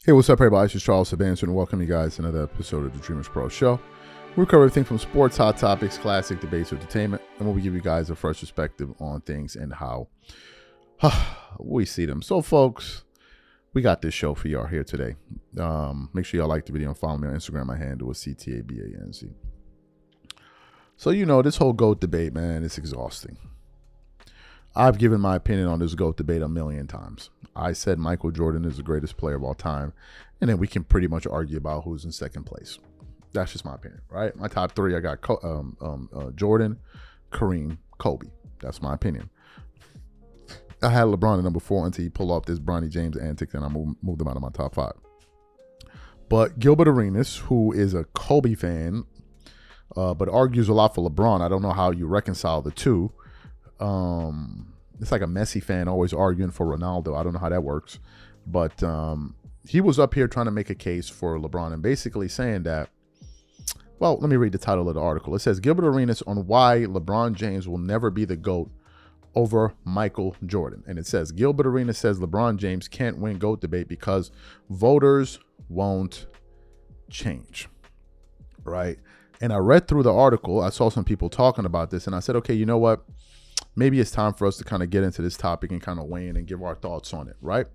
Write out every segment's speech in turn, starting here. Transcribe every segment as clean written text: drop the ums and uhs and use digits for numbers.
Hey, what's up, everybody? This is Charles Sabanson, and welcome you guys to another episode of the DREAMERSPRO show. We cover everything from sports, hot topics, classic debates, entertainment, and we'll give you guys a fresh perspective on things and how we see them. So, folks, we got this show for y'all here today. Make sure y'all like the video and follow me on Instagram. My handle is CTABANC. So, this whole GOAT debate, man, it's exhausting. I've given my opinion on this GOAT debate a million times. I said Michael Jordan is the greatest player of all time, and then we can pretty much argue about who's in second place. That's just my opinion, right? My top three, I got Jordan, Kareem, Kobe. That's my opinion. I had LeBron at number 4 until he pulled off this Bronny James antic, and I moved him out of my top 5. But Gilbert Arenas, who is a Kobe fan, but argues a lot for LeBron, I don't know how you reconcile the two. It's like a Messi fan always arguing for Ronaldo. I don't know how that works. But he was up here trying to make a case for LeBron and basically saying that, well, let me read the title of the article. It says, Gilbert Arenas on why LeBron James will never be the GOAT over Michael Jordan. And it says, Gilbert Arenas says LeBron James can't win GOAT debate because voters won't change. Right? And I read through the article. I saw some people talking about this, and I said, okay, you know what? Maybe it's time for us to kind of get into this topic and kind of weigh in and give our thoughts on it, right?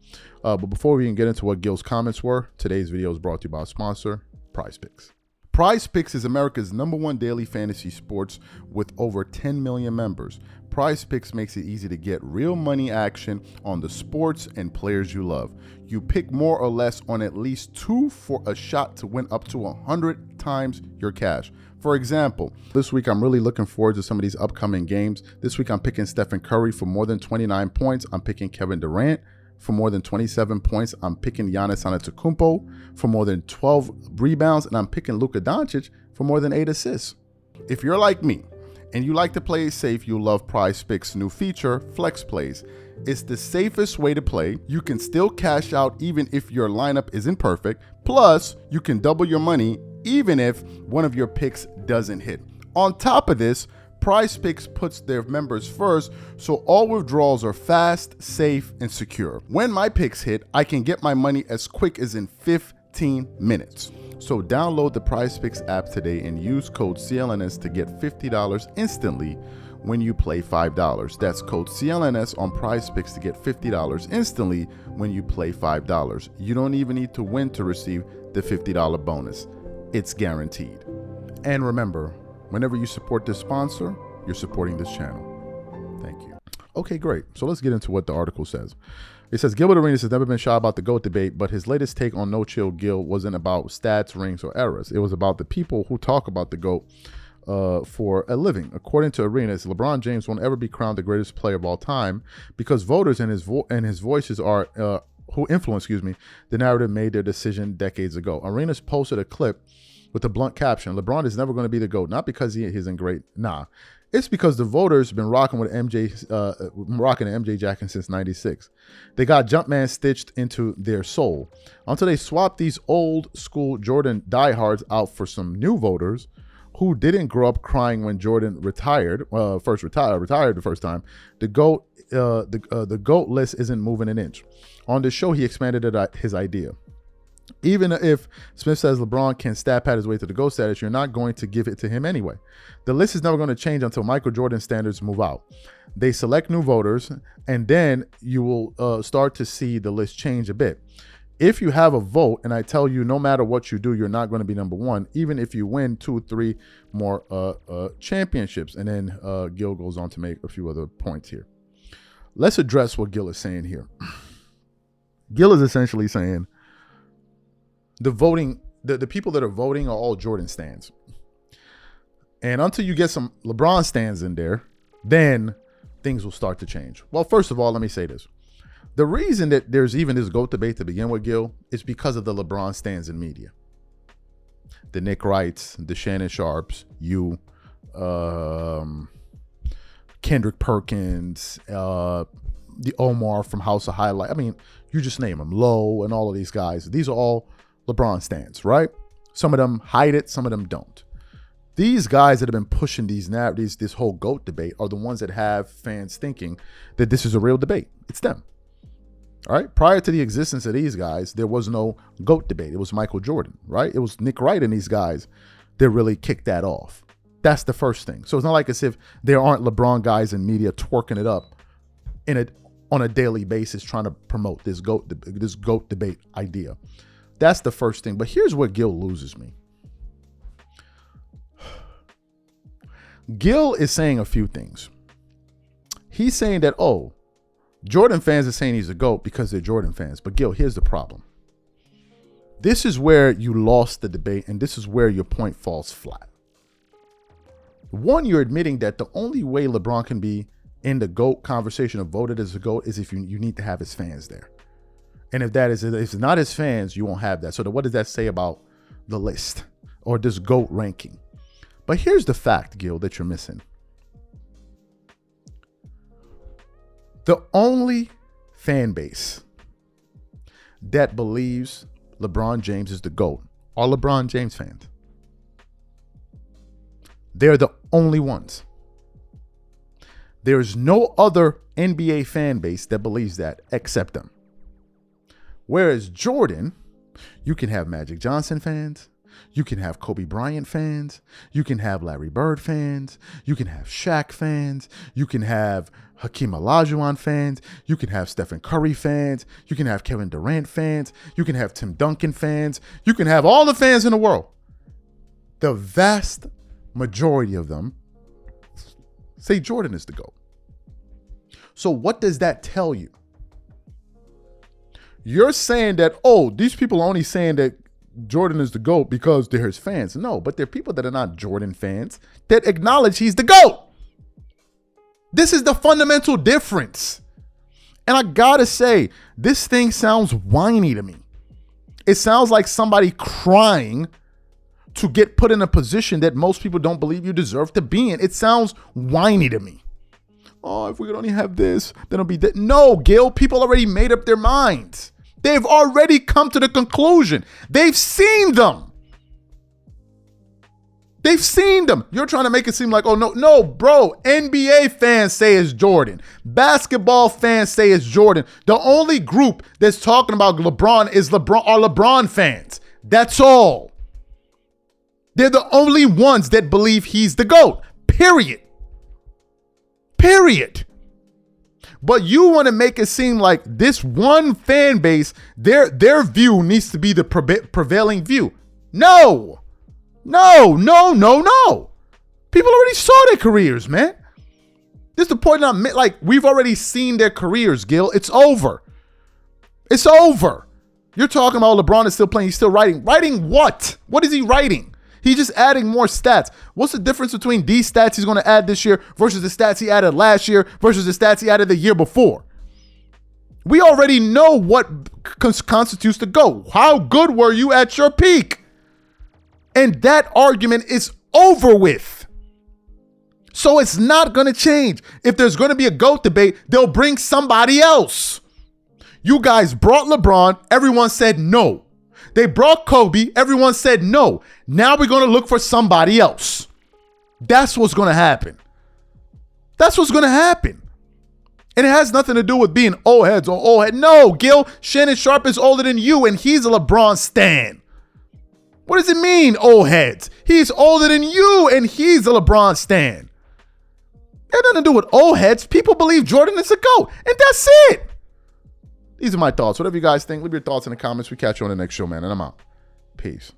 But before we even get into what Gil's comments were, today's video is brought to you by our sponsor, Prize Picks. Prize Picks is America's #1 daily fantasy sports with over 10 million members. Prize Picks makes it easy to get real money action on the sports and players you love. You pick more or less on at least 2 for a shot to win up to 100 times your cash. For example, this week I'm really looking forward to some of these upcoming games. This week I'm picking Stephen Curry for more than 29 points. I'm picking Kevin Durant for more than 27 points. I'm picking Giannis Antetokounmpo for more than 12 rebounds. And I'm picking Luka Doncic for more than 8 assists. If you're like me and you like to play safe, you'll love Prize Picks' new feature, Flex Plays. It's the safest way to play. You can still cash out even if your lineup isn't perfect. Plus, you can double your money even if one of your picks doesn't hit. On top of this, Prize Picks puts their members first, so all withdrawals are fast, safe, and secure. When my picks hit, I can get my money as quick as in 15 minutes. So download the Prize Picks app today and use code CLNS to get $50 instantly when you play $5. That's code CLNS on Prize Picks to get $50 instantly when you play $5. You don't even need to win to receive the $50 bonus. It's guaranteed. And remember, whenever you support this sponsor, you're supporting this channel. Thank you. Okay, great. So let's get into what the article says. It says, Gilbert Arenas has never been shy about the GOAT debate, but his latest take on No Chill Gil wasn't about stats, rings, or eras. It was about the people who talk about the GOAT for a living. According to Arenas, LeBron James won't ever be crowned the greatest player of all time because voters and his voices are who influenced, the narrative made their decision decades ago. Arenas posted a clip with a blunt caption, LeBron is never going to be the GOAT, not because he isn't great. Nah, it's because the voters been rocking with rocking the MJ jacket since 96. They got Jumpman stitched into their soul. Until they swap these old school Jordan diehards out for some new voters who didn't grow up crying when Jordan retired the first time, the GOAT list isn't moving an inch. On this show, he expanded his idea. Even if Smith says LeBron can stat pad his way to the GOAT status, you're not going to give it to him anyway. The list is never going to change until Michael Jordan standards move out. They select new voters, and then you will start to see the list change a bit. If you have a vote, and I tell you no matter what you do, you're not going to be number 1, even if you win 2 or 3 more championships. And then Gil goes on to make a few other points here. Let's address what Gil is saying here. Gil is essentially saying the people that are voting are all Jordan stans. And until you get some LeBron stans in there, then things will start to change. Well, first of all, let me say this. The reason that there's even this GOAT debate to begin with, Gil, is because of the LeBron stans in media. The Nick Wrights, the Shannon Sharps, you, Kendrick Perkins, the Omar from House of Highlight. I mean, you just name them. Lowe and all of these guys. These are all LeBron stans, right? Some of them hide it, some of them don't. These guys that have been pushing these narratives, this whole GOAT debate, are the ones that have fans thinking that this is a real debate. It's them. All right. Prior to the existence of these guys, there was no GOAT debate. It was Michael Jordan, right? It was Nick Wright and these guys that really kicked that off. That's the first thing. So it's not like as if there aren't LeBron guys in media twerking it up on a daily basis trying to promote this GOAT debate idea. That's the first thing. But here's where Gil loses me. Gil is saying a few things. He's saying that, Jordan fans are saying he's a GOAT because they're Jordan fans. But Gil, here's the problem. This is where you lost the debate, and this is where your point falls flat. One, you're admitting that the only way LeBron can be in the GOAT conversation of voted as a GOAT is if you need to have his fans there. And if it's not his fans, you won't have that. So what does that say about the list or this GOAT ranking? But here's the fact, Gil, that you're missing. The only fan base that believes LeBron James is the GOAT are LeBron James fans. They're the only ones. There's no other NBA fan base that believes that except them. Whereas Jordan, you can have Magic Johnson fans. You can have Kobe Bryant fans. You can have Larry Bird fans. You can have Shaq fans. You can have Hakeem Olajuwon fans. You can have Stephen Curry fans. You can have Kevin Durant fans. You can have Tim Duncan fans. You can have all the fans in the world. The vast majority of them say Jordan is the GOAT. So what does that tell you? You're saying that, these people are only saying that Jordan is the GOAT because they're his fans. No, but there are people that are not Jordan fans that acknowledge he's the GOAT. This is the fundamental difference. And I gotta say, this thing sounds whiny to me. It sounds like somebody crying to get put in a position that most people don't believe you deserve to be in. It sounds whiny to me. If we could only have this, then it'll be that. No, Gil, people already made up their minds. They've already come to the conclusion. They've seen them. They've seen them. You're trying to make it seem like, no, bro. NBA fans say it's Jordan. Basketball fans say it's Jordan. The only group that's talking about LeBron are LeBron fans. That's all. They're the only ones that believe he's the GOAT. Period. But you want to make it seem like this one fan base, their view needs to be the prevailing view. No. People already saw their careers, man. This is the point I'm like, we've already seen their careers, Gil. It's over. You're talking about LeBron is still playing. He's still writing. Writing what? What is he writing? He's just adding more stats. What's the difference between these stats he's going to add this year versus the stats he added last year versus the stats he added the year before? We already know what constitutes the GOAT. How good were you at your peak? And that argument is over with. So it's not going to change. If there's going to be a GOAT debate, they'll bring somebody else. You guys brought LeBron. Everyone said no. They brought Kobe. Everyone said no. Now we're going to look for somebody else. That's what's going to happen. And it has nothing to do with being old heads or old head. No, Gil, Shannon Sharpe is older than you and he's a LeBron stan. What does it mean, old heads? He's older than you and he's a LeBron stan. It has nothing to do with old heads. People believe Jordan is a GOAT, and that's it. These are my thoughts. Whatever you guys think, leave your thoughts in the comments. We catch you on the next show, man, and I'm out. Peace.